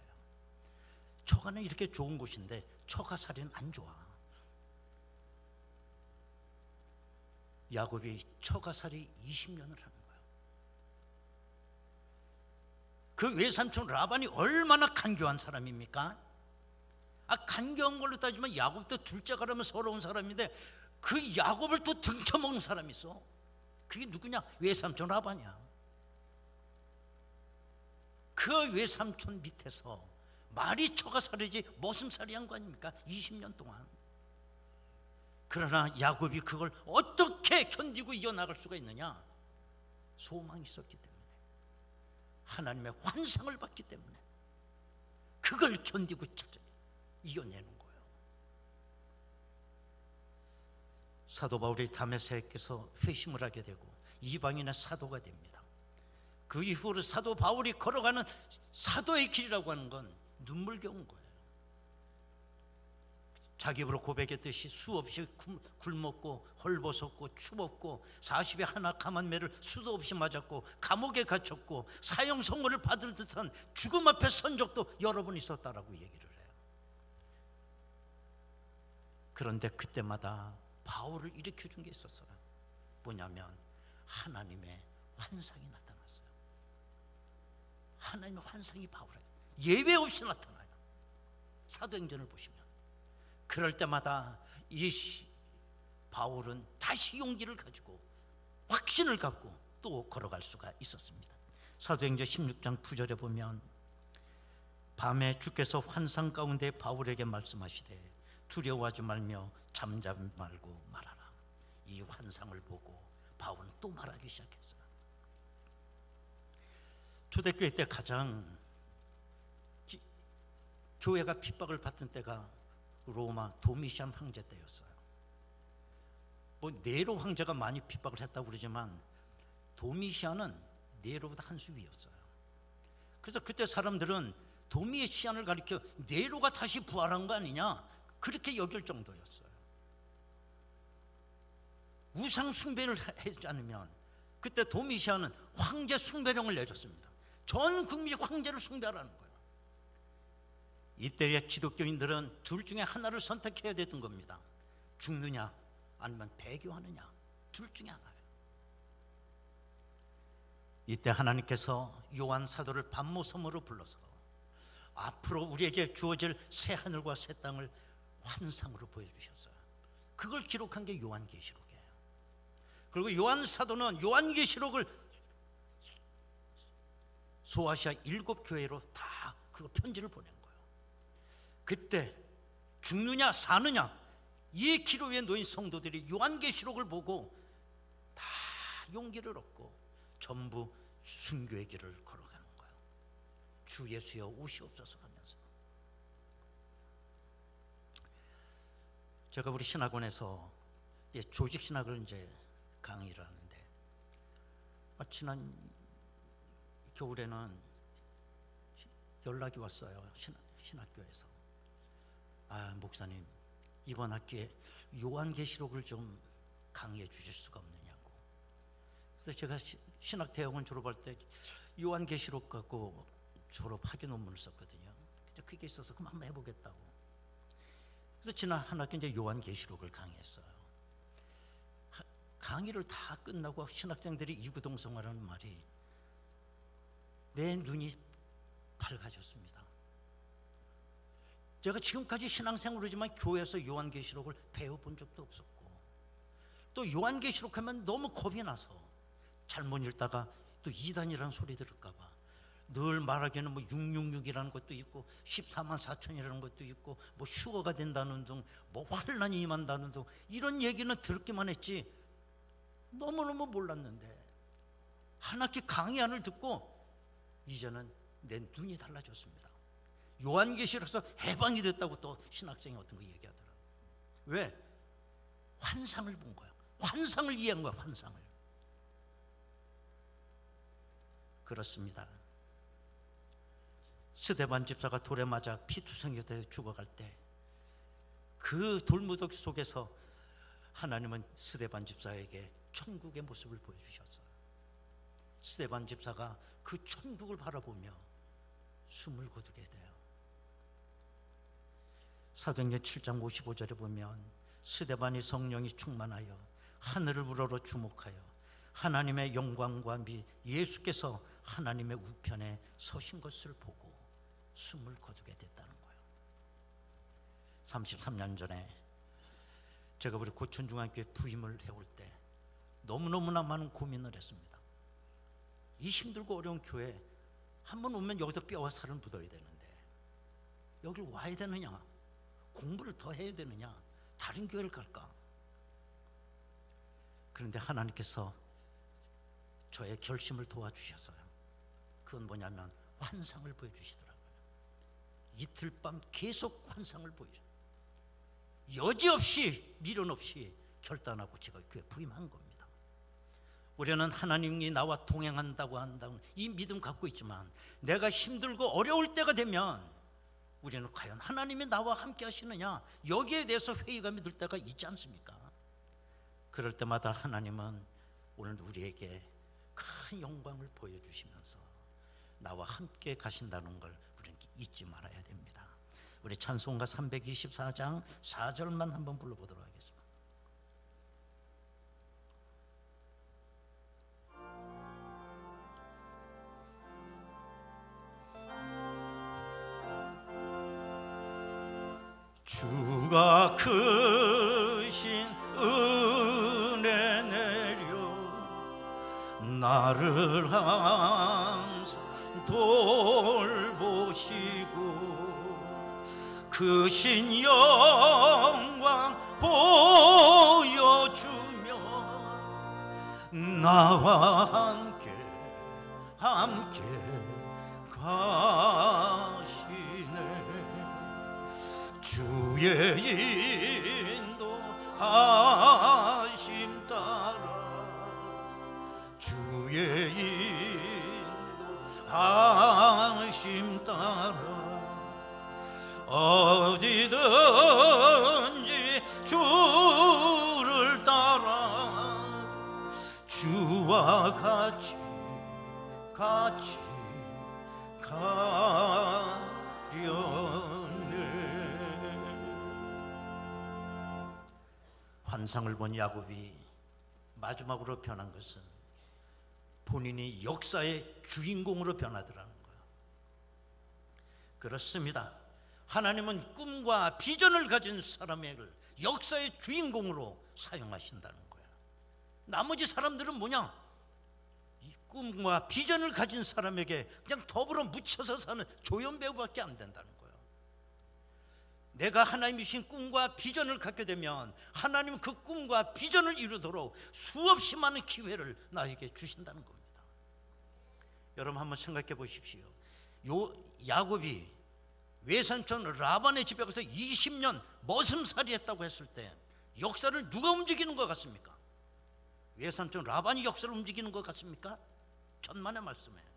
처가는 이렇게 좋은 곳인데 처가살이는 안 좋아. 야곱이 처가살이 20년을 하는 거예요. 그 외삼촌 라반이 얼마나 간교한 사람입니까? 간교한 걸로 따지면 야곱도 둘째가라면 서러운 사람인데 그 야곱을 또 등쳐먹는 사람이 있어. 그게 누구냐? 외삼촌 라반이야. 그 외삼촌 밑에서 말이 처가살이지 머슴살이 한 거 아닙니까? 20년 동안. 그러나 야곱이 그걸 어떻게 견디고 이겨나갈 수가 있느냐? 소망이 있었기 때문에, 하나님의 환상을 받기 때문에 그걸 견디고 이겨내는 거예요. 사도 바울이 다메섹에서 회심을 하게 되고 이방인의 사도가 됩니다. 그 이후로 사도 바울이 걸어가는 사도의 길이라고 하는 건 눈물겨운 거예요. 자기 입으로 고백했듯이 수없이 굶었고 헐벗었고 추웠고 40에 하나 감한 매를 수도 없이 맞았고 감옥에 갇혔고 사형 선고를 받을 듯한 죽음 앞에 선 적도 여러 번 있었다라고 얘기를 해요. 그런데 그때마다 바울을 일으켜준 게 있었어요. 뭐냐면 하나님의 환상이 나타났어요. 하나님의 환상이 바울에게 예외 없이 나타나요. 사도행전을 보시면 그럴 때마다 이 바울은 다시 용기를 가지고 확신을 갖고 또 걸어갈 수가 있었습니다. 사도행전 16장 9절에 보면 밤에 주께서 환상 가운데 바울에게 말씀하시되 두려워하지 말며 잠잠 말고 말하라. 이 환상을 보고 바울은 또 말하기 시작했어요. 초대교회 때 가장 교회가 핍박을 받던 때가 로마 도미시안 황제 때였어요. 네로 황제가 많이 핍박을 했다고 그러지만 도미시안은 네로보다 한 수 위였어요. 그래서 그때 사람들은 도미의 시한을 가리켜 네로가 다시 부활한 거 아니냐, 그렇게 여길 정도였어요. 우상 숭배를 하지 않으면, 그때 도미시아는 황제 숭배령을 내렸습니다. 전 국민이 황제를 숭배하라는 거예요. 이때의 기독교인들은 둘 중에 하나를 선택해야 됐던 겁니다. 죽느냐 아니면 배교하느냐, 둘 중에 하나예요. 이때 하나님께서 요한 사도를 반모섬으로 불러서 앞으로 우리에게 주어질 새 하늘과 새 땅을 환상으로 보여주셨어요. 그걸 기록한 게 요한계시록이에요. 그리고 요한 사도는 요한계시록을 소아시아 7교회로 다 그 편지를 보낸 거예요. 그때 죽느냐 사느냐 이 기로 위에 놓인 성도들이 요한계시록을 보고 다 용기를 얻고 전부 순교의 길을 걸어가는 거예요. 주 예수여 오시옵소서 하면서. 제가 우리 신학원에서 조직 신학을 이제 강의를 하는데, 지난 겨울에는 연락이 왔어요. 신학교에서. 목사님, 이번 학기에 요한계시록을 좀 강의해 주실 수가 없느냐고. 그래서 제가 신학대학원 졸업할 때 요한계시록 갖고 졸업 학위 논문을 썼거든요. 근데 그게 있어서 그럼 한번 해보겠다고. 그래서 지난 한 학기 이제 요한계시록을 강의했어요. 강의를 다 끝나고 신학생들이 이구동성하라는 말이, 내 눈이 밝아졌습니다. 제가 지금까지 신앙생활이지만 교회에서 요한계시록을 배워본 적도 없었고, 또 요한계시록 하면 너무 겁이 나서 잘못 읽다가 또 이단이라는 소리 들을까봐 늘 말하기에는 뭐 666이라는 것도 있고 14만 4천이라는 것도 있고 뭐 휴거가 된다는 등 뭐 환난이 임한다는 등 이런 얘기는 듣기만 했지 너무너무 몰랐는데, 한 학기 강의안을 듣고 이제는 내 눈이 달라졌습니다. 요한계시록에서 해방이 됐다고 또 신학생이 어떤 거 얘기하더라고요. 왜? 환상을 본 거야. 환상을 이해한 거야. 환상을. 그렇습니다. 스데반 집사가 돌에 맞아 피투성이 돼서 죽어갈 때 그 돌무더기 속에서 하나님은 스데반 집사에게 천국의 모습을 보여주셨어요. 스데반 집사가 그 천국을 바라보며 숨을 거두게 돼요. 사도행전 7장 55절에 보면 스데반이 성령이 충만하여 하늘을 우러러 주목하여 하나님의 영광과 및 예수께서 하나님의 우편에 서신 것을 보고 숨을 거두게 됐다는 거예요. 33년 전에 제가 우리 고천중앙교회 부임을 해올 때 너무너무나 많은 고민을 했습니다. 이 힘들고 어려운 교회 한번 오면 여기서 뼈와 살은 묻어야 되는데 여길 와야 되느냐, 공부를 더 해야 되느냐, 다른 교회를 갈까? 그런데 하나님께서 저의 결심을 도와주셨어요. 그건 뭐냐면 환상을 보여주시더라고요. 이틀 밤 계속 환상을 보여줘요. 여지없이 미련 없이 결단하고 제가 교회 부임한 겁니다. 우리는 하나님이 나와 동행한다고 한다고 이 믿음 갖고 있지만 내가 힘들고 어려울 때가 되면 우리는 과연 하나님이 나와 함께 하시느냐, 여기에 대해서 회의감이 들 때가 있지 않습니까? 그럴 때마다 하나님은 오늘 우리에게 큰 영광을 보여주시면서 나와 함께 가신다는 걸 우리는 잊지 말아야 됩니다. 우리 찬송가 324장 4절만 한번 불러보도록 하겠습니다. 주가 크신 은혜 내려 나를 항상 돌보시고 크신 영광 보여주며 나와 함께 가시네. 주의 인도하심 따라 주의 하심 따라 어디든지 주를 따라 주와 같이 가려네. 환상을 본 야곱이 마지막으로 변한 것은 본인이 역사의 주인공으로 변하더라는 거예요. 그렇습니다. 하나님은 꿈과 비전을 가진 사람을 역사의 주인공으로 사용하신다는 거예요. 나머지 사람들은 뭐냐? 이 꿈과 비전을 가진 사람에게 그냥 더불어 묻혀서 사는 조연배우밖에 안 된다는 거예요. 내가 하나님이 주신 꿈과 비전을 갖게 되면 하나님은 그 꿈과 비전을 이루도록 수없이 많은 기회를 나에게 주신다는 겁니다. 여러분 한번 생각해 보십시오. 야곱이 외삼촌 라반의 집에 가서 20년 머슴살이 했다고 했을 때 역사를 누가 움직이는 것 같습니까? 외삼촌 라반이 역사를 움직이는 것 같습니까? 천만의 말씀이에요.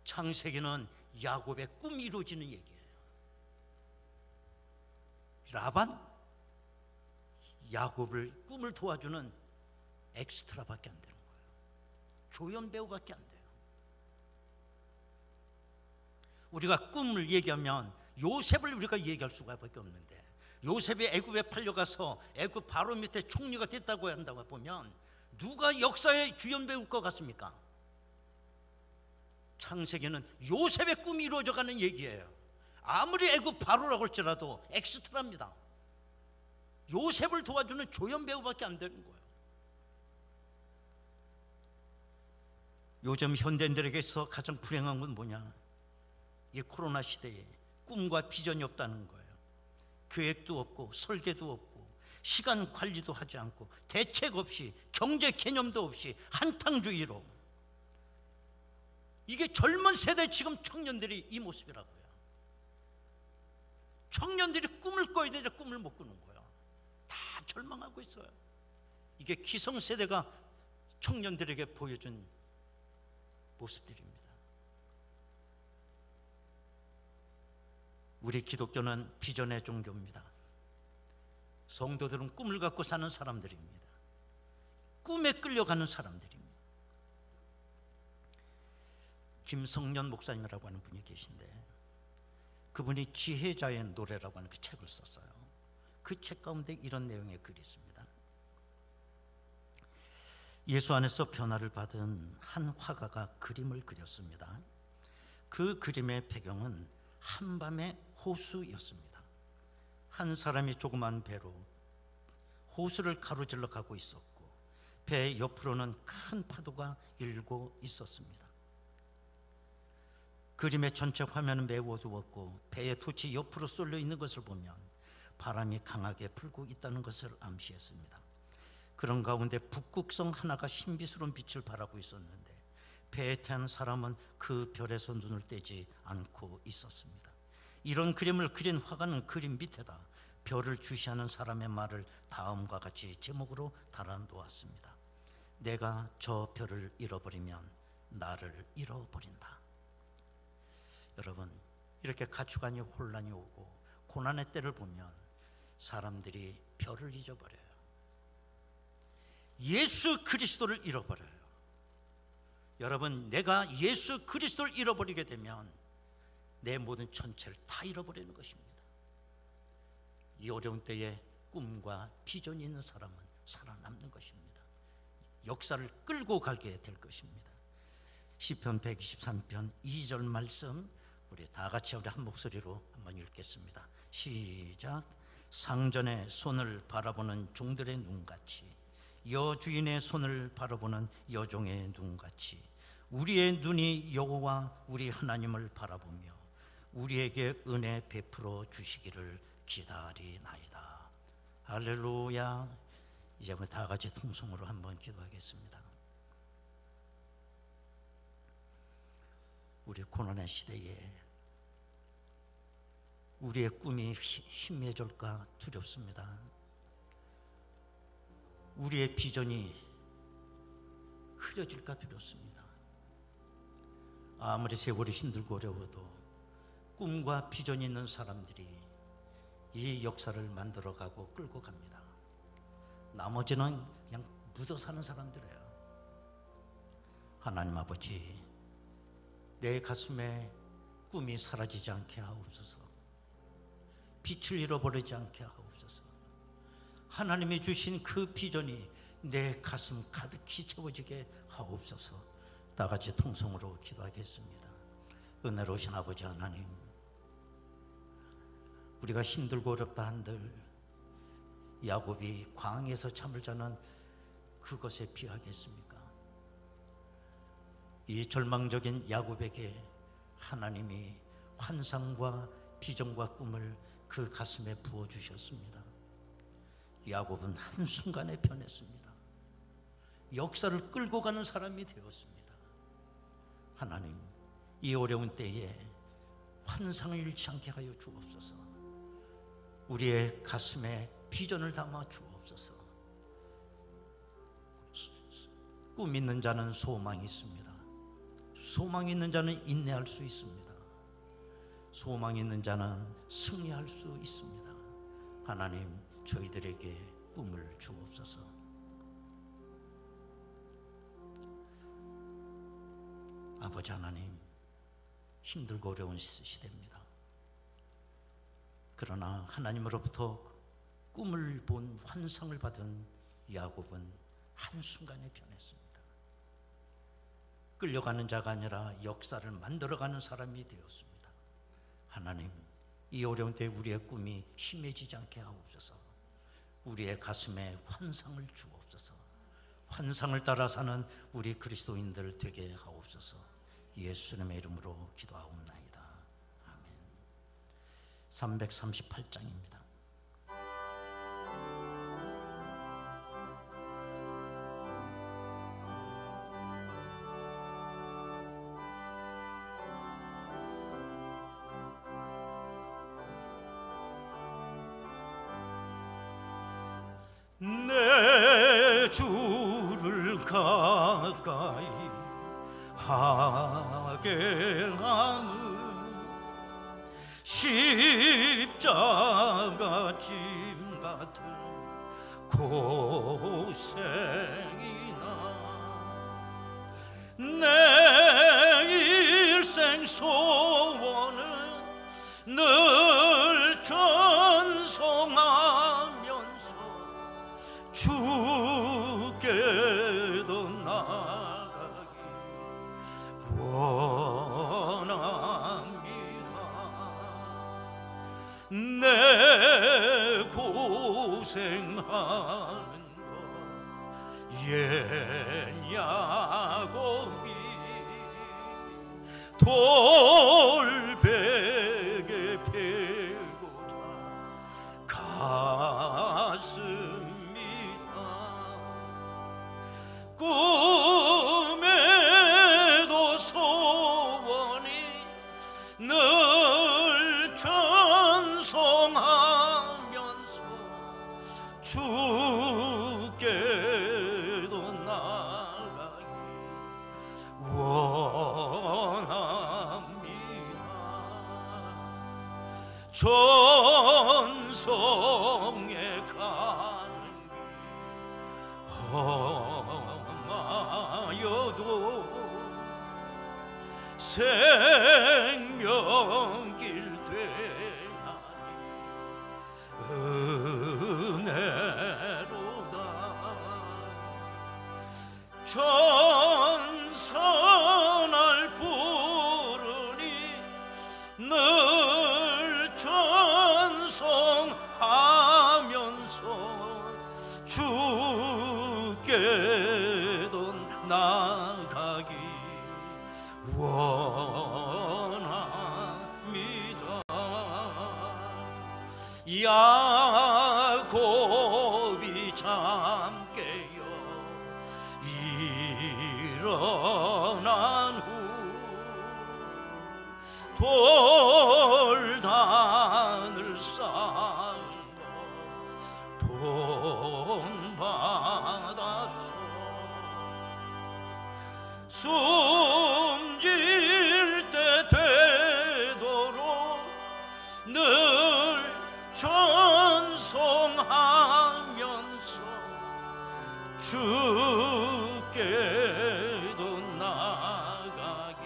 창세기는 야곱의 꿈이 이루어지는 얘기예요. 라반, 야곱을 꿈을 도와주는 엑스트라밖에 안 되는 거예요. 조연배우밖에 안 돼요. 우리가 꿈을 얘기하면 요셉을 우리가 얘기할 수밖에 없는데, 요셉이 애굽에 팔려가서 애굽 바로 밑에 총리가 됐다고 한다고 보면 누가 역사의 주연배우일 것 같습니까? 창세기는 요셉의 꿈이 이루어져가는 얘기예요. 아무리 애굽 바로라고 할지라도 엑스트라입니다. 요셉을 도와주는 조연배우밖에 안 되는 거예요. 요즘 현대인들에게서 가장 불행한 건 뭐냐? 이 코로나 시대에 꿈과 비전이 없다는 거예요. 계획도 없고 설계도 없고 시간 관리도 하지 않고 대책 없이 경제 개념도 없이 한탕주의로, 이게 젊은 세대 지금 청년들이 이 모습이라고요. 청년들이 꿈을 꿔야 되는데 꿈을 못 꾸는 거예요. 다 절망하고 있어요. 이게 기성세대가 청년들에게 보여준 모습들입니다. 우리 기독교는 비전의 종교입니다. 성도들은 꿈을 갖고 사는 사람들입니다. 꿈에 끌려가는 사람들입니다. 김성년 목사님이라고 하는 분이 계신데, 그분이 지혜자의 노래라고 하는 그 책을 썼어요. 그 책 가운데 이런 내용의 글이 있습니다. 예수 안에서 변화를 받은 한 화가가 그림을 그렸습니다. 그 그림의 배경은 한밤의 호수였습니다. 한 사람이 조그만 배로 호수를 가로질러 가고 있었고, 배 옆으로는 큰 파도가 일고 있었습니다. 그림의 전체 화면은 매우 어두웠고 배의 돛이 옆으로 쏠려 있는 것을 보면 바람이 강하게 불고 있다는 것을 암시했습니다. 그런 가운데 북극성 하나가 흰빛으로 빛을 발하고 있었는데 배에 탄 사람은 그 별에서 눈을 떼지 않고 있었습니다. 이런 그림을 그린 화가는 그림 밑에다 별을 주시하는 사람의 말을 다음과 같이 제목으로 달아 놓았습니다. 내가 저 별을 잃어버리면 나를 잃어버린다. 여러분, 이렇게 가축간이 혼란이 오고 고난의 때를 보면 사람들이 별을 잊어버려요. 예수 그리스도를 잃어버려요. 여러분, 내가 예수 그리스도를 잃어버리게 되면 내 모든 전체를 다 잃어버리는 것입니다. 이 어려운 때에 꿈과 비전이 있는 사람은 살아남는 것입니다. 역사를 끌고 가게 될 것입니다. 시편 123편 2절 말씀 우리 다 같이 우리 한 목소리로 한번 읽겠습니다. 시작. 상전의 손을 바라보는 종들의 눈같이, 여주인의 손을 바라보는 여종의 눈같이 우리의 눈이 여호와 우리 하나님을 바라보며 우리에게 은혜 베풀어 주시기를 기다리나이다. 할렐루야. 이제 우리 다 같이 통성으로 한번 기도하겠습니다. 우리 고난의 시대에 우리의 꿈이 희미해질까 두렵습니다. 우리의 비전이 흐려질까 두렵습니다. 아무리 세월이 힘들고 어려워도 꿈과 비전이 있는 사람들이 이 역사를 만들어가고 끌고 갑니다. 나머지는 그냥 묻어 사는 사람들이에요. 하나님 아버지, 내 가슴에 꿈이 사라지지 않게 하옵소서. 빛을 잃어버리지 않게 하옵소서. 하나님이 주신 그 비전이 내 가슴 가득히 채워지게 하옵소서. 다 같이 통성으로 기도하겠습니다. 은혜로우신 아버지 하나님, 우리가 힘들고 어렵다 한들 야곱이 광야에서 잠을 자는 그것에 비하겠습니까? 이 절망적인 야곱에게 하나님이 환상과 비전과 꿈을 그 가슴에 부어주셨습니다. 야곱은 한순간에 변했습니다. 역사를 끌고 가는 사람이 되었습니다. 하나님, 이 어려운 때에 환상을 잃지 않게 하여 주옵소서. 우리의 가슴에 비전을 담아 주옵소서. 꿈 있는 자는 소망이 있습니다. 소망 있는 자는 인내할 수 있습니다. 소망 있는 자는 승리할 수 있습니다. 하나님, 저희들에게 꿈을 주옵소서. 아버지 하나님, 힘들고 어려운 시대입니다. 그러나 하나님으로부터 꿈을 본 환상을 받은 야곱은 한순간에 변했습니다. 끌려가는 자가 아니라 역사를 만들어가는 사람이 되었습니다. 하나님, 이 어려운 때 우리의 꿈이 심해지지 않게 하옵소서. 우리의 가슴에 환상을 주옵소서. 환상을 따라 사는 우리 그리스도인들 되게 하옵소서. 예수님의 이름으로 기도하옵나이다. 아멘. 338장입니다. 내 주를 가까이 하게 하는 십자가 짐 같은 고생이나 내 일생 소원은 늘 전송하면서 주께도 나가기 원합니다. 내 고생하는 것 옛 야곱이 돌베개 베고자 갔습니다. 꿈에도 소원이 늘 전송하면서 주께도 나가기 원합니다. 전성에 가는 길 험하여도 생명길 되나니 은혜로다. 전선을 부르니 늘 전송하면서 주께도 나가기 원합니다. 야곱이 잠 깨어 일어난 후 돌단을 쌓은 것 본받았소. 숨지 주께도 나가기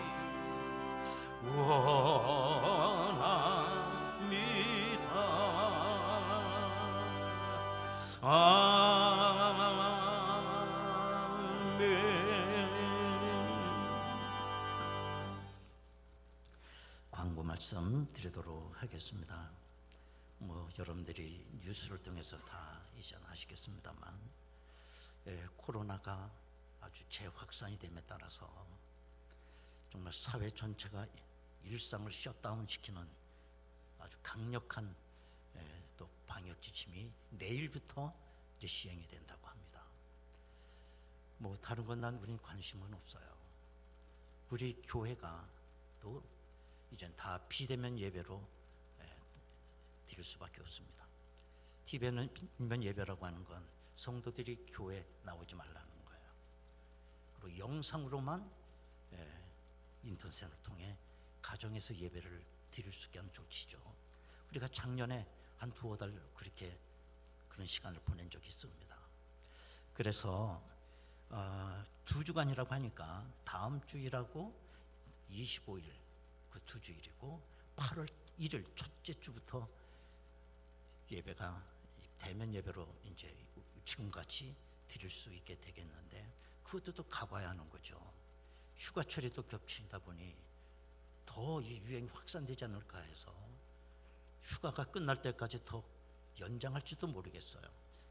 원합니다. 아멘. 광고 말씀 드리도록 하겠습니다. 여러분들이 뉴스를 통해서 다 이제 아시겠습니다만, 코로나가 아주 재확산이 됨에 따라서 정말 사회 전체가 일상을 셧다운 시키는 아주 강력한 또 방역 지침이 내일부터 이제 시행이 된다고 합니다. 다른 건 난 우린 관심은 없어요. 우리 교회가 또 이젠 다 비대면 예배로 드릴 수밖에 없습니다. 비대면 예배라고 하는 건 성도들이 교회 나오지 말라는 거예요. 그리고 영상으로만 인터넷을 통해 가정에서 예배를 드릴 수 있게 하는 조치죠. 우리가 작년에 한 두어 달 그렇게 그런 시간을 보낸 적이 있습니다. 그래서 2주간이라고 하니까 다음 주일하고 25일 그 2주일이고 8월 1일 첫째 주부터 예배가 대면 예배로 이제 지금같이 드릴 수 있게 되겠는데, 그것도 또 가봐야 하는 거죠. 휴가철이 또 겹치다 보니 더 이 유행이 확산되지 않을까 해서 휴가가 끝날 때까지 더 연장할지도 모르겠어요.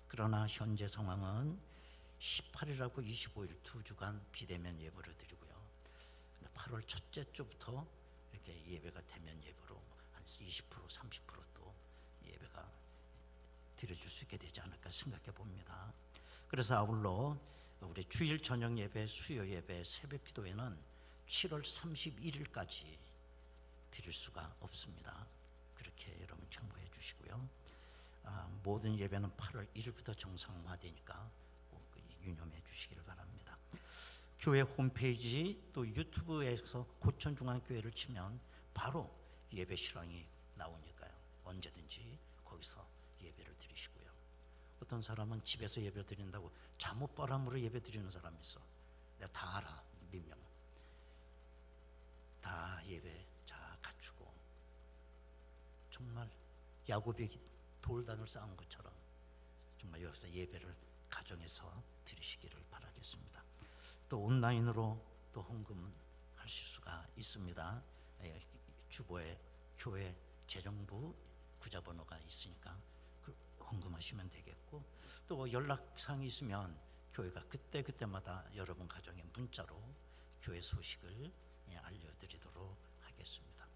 그러나 현재 상황은 18일하고 25일 2주간 비대면 예배를 드리고요. 8월 첫째 주부터 이렇게 예배가 대면 예배로 한 20% 30%또 예배가 드려줄 수 있게 되지 않을까 생각해 봅니다. 그래서 아울러 우리 주일 저녁 예배, 수요 예배, 새벽 기도회는 7월 31일까지 드릴 수가 없습니다. 그렇게 여러분 참고해 주시고요. 모든 예배는 8월 1일부터 정상화되니까 꼭 유념해 주시기를 바랍니다. 교회 홈페이지 또 유튜브에서 고천중앙교회를 치면 바로 예배 실황이 나오니까요. 언제든지 거기서 예배를 드리시고요. 어떤 사람은 집에서 예배 드린다고 잠옷바람으로 예배 드리는 사람이 있어. 내가 다 알아. 몇 명. 다 예배 잘 갖추고 정말 야곱이 돌단을 쌓은 것처럼 정말 여기서 예배를 가정에서 드리시기를 바라겠습니다. 또 온라인으로 또 헌금하실 수가 있습니다. 주보에 교회 재정부 구자번호가 있으니까 헌금하시면 되겠고, 또 연락사항이 있으면 교회가 그때마다 여러분 가정에 문자로 교회 소식을 알려드리도록 하겠습니다.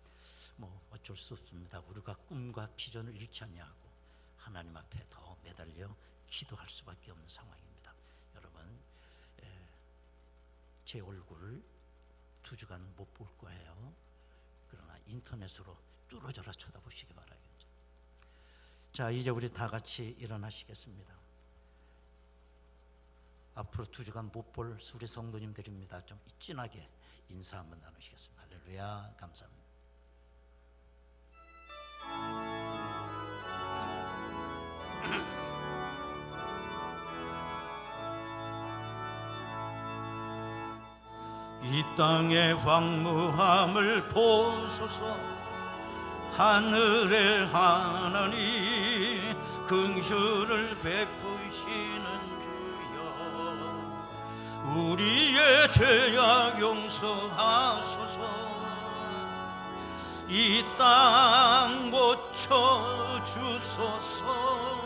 어쩔 수 없습니다. 우리가 꿈과 비전을 잃지 아니하고 하나님 앞에 더 매달려 기도할 수밖에 없는 상황입니다. 여러분, 제 얼굴을 2주간 못 볼 거예요. 그러나 인터넷으로 뚫어져라 쳐다보시기 바라겠죠. 자, 이제 우리 다 같이 일어나시겠습니다. 앞으로 2주간 못 볼 우리 성도님들입니다. 좀 진하게 인사 한번 나누시겠습니다. 할렐루야, 감사합니다. 이 땅의 황무함을 보소서. 하늘의 하나님 긍휼을 베푸시는 주여, 우리의 죄악 용서하소서. 이 땅 고쳐 주소서.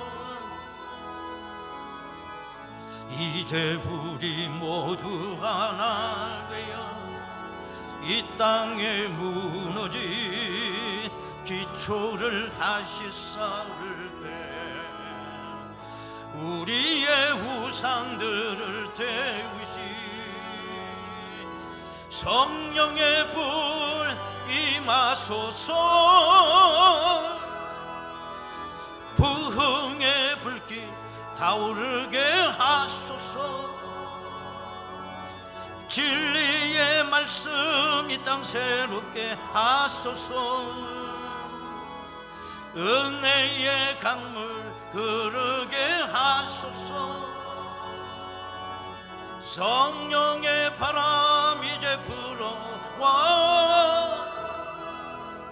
이제 우리 모두 하나 되어 이 땅에 무너진 기초를 다시 쌓을 때 우리의 우상들을 태우시 성령의 불 임하소서. 부흥의 불길 타오르게 하소서. 진리의 말씀 이 땅 새롭게 하소서. 은혜의 강물 흐르게 하소서. 성령의 바람 이제 불어와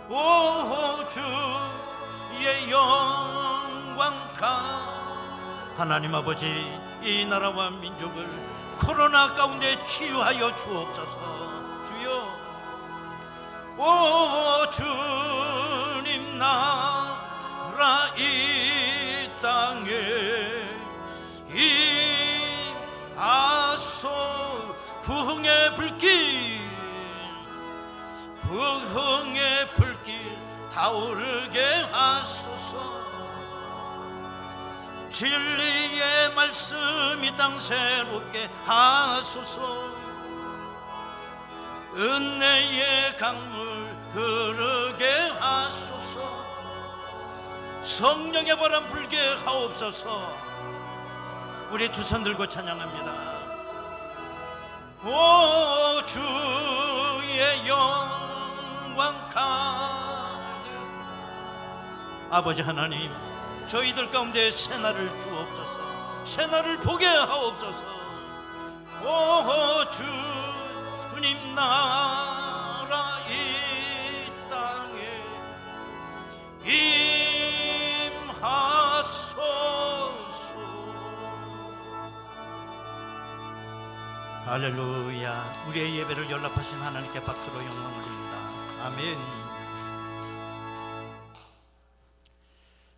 오 주의 영광 하나님 아버지 이 나라와 민족을 코로나 가운데 치유하여 주옵소서. 주여 오 주님 나라 이 땅에 임하소. 부흥의 불길 타오르게 하소서. 진리의 말씀 이 땅 새롭게 하소서. 은혜의 강물 흐르게 하소서. 성령의 바람 불게 하옵소서. 우리 두 손 들고 찬양합니다. 오 주의 영광 가득. 아버지 하나님, 저희들 가운데 새날을 주옵소서. 새날을 보게 하옵소서. 오 주님 나라 이 땅에 임하소서. 할렐루야. 우리의 예배를 연락하신 하나님께 박수로 영광 올립니다. 아멘.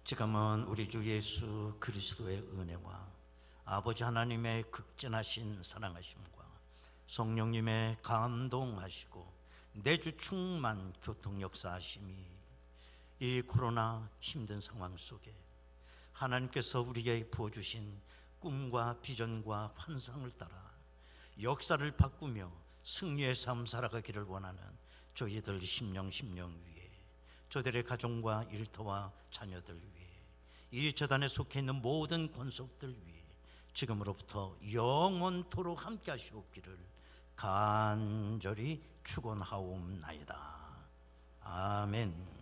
지금은 우리 주 예수 그리스도의 은혜와 아버지 하나님의 극진하신 사랑하심과 성령님의 감동하시고 내주 충만 교통 역사하심이 이 코로나 힘든 상황 속에 하나님께서 우리에게 부어주신 꿈과 비전과 환상을 따라 역사를 바꾸며 승리의 삶 살아가기를 원하는 저희들 심령 위에, 저들의 가정과 일터와 자녀들 위해, 이 재단에 속해 있는 모든 권속들 위해 지금으로부터 영원토록 함께 하시옵기를 간절히 축원하옵나이다. 아멘.